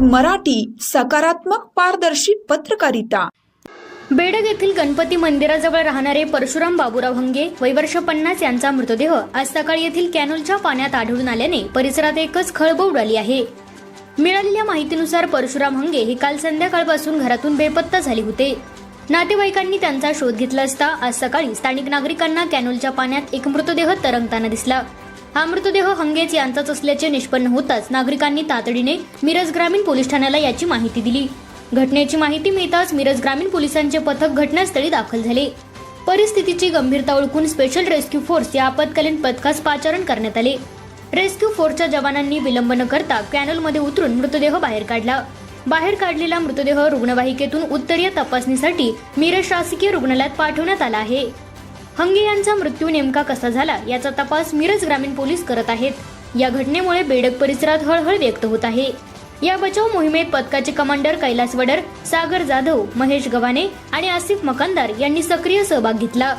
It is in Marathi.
मराठी, सकारात्मक पारदर्शी पत्रकारिता। बेडग येथील गणपती मंदिराजवळ राहणारे परशुराम बाबूराव हंगे वय वर्ष 50 यांचा मृतदेह आज सकाळी येथील कॅनोलच्या पाण्यात आढळून आल्याने परिसरात एकच खळबळ उडाली आहे। मिळालेल्या माहितीनुसार परशुराम हंगे हे काल संध्याकाळपासून घरातून बेपत्ता झाले होते। नातेवाईकांनी त्यांचा शोध घेतला असता आज सकाळी स्थानिक नागरिकांना कॅनोलच्या पाण्यात एक मृतदेह तरंगताना दिसला। हा मृतदेह हंगेच यांचाच असल्याचे निष्पन्न होताच नागरिकांनी तातडीने मिरज ग्रामीण पोलीस ठाण्याला याची माहिती दिली। घटनेची माहिती मिळताच मिरज ग्रामीण पोलिसांचे पथक घटनास्थळी दाखल झाले। परिस्थितीची गंभीरता ओळखून स्पेशल रेस्क्यू फोर्स या आपत्कालीन पथकास पाचारण करण्यात आले। रेस्क्यू फोर्सच्या जवानांनी विलंब न करता कॅनलमध्ये उतरून मृतदेह बाहेर काढला। बाहेर काढलेला मृतदेह रुग्णवाहिकेतून उत्तरीय तपासणीसाठी मिरज शासकीय रुग्णालयात पाठवण्यात आला आहे। हंगे यांचा मृत्यू नेमका कसा झाला याचा तपास मिरज ग्रामीण पोलीस करत आहेत। या घटनेमुळे बेडग परिसरात हळहळ व्यक्त होत आहे। या बचाव मोहिमेत पथकाचे कमांडर कैलास वडर, सागर जाधव, महेश गव्हाणे आणि आसिफ मकानदार यांनी सक्रिय सहभाग घेतला।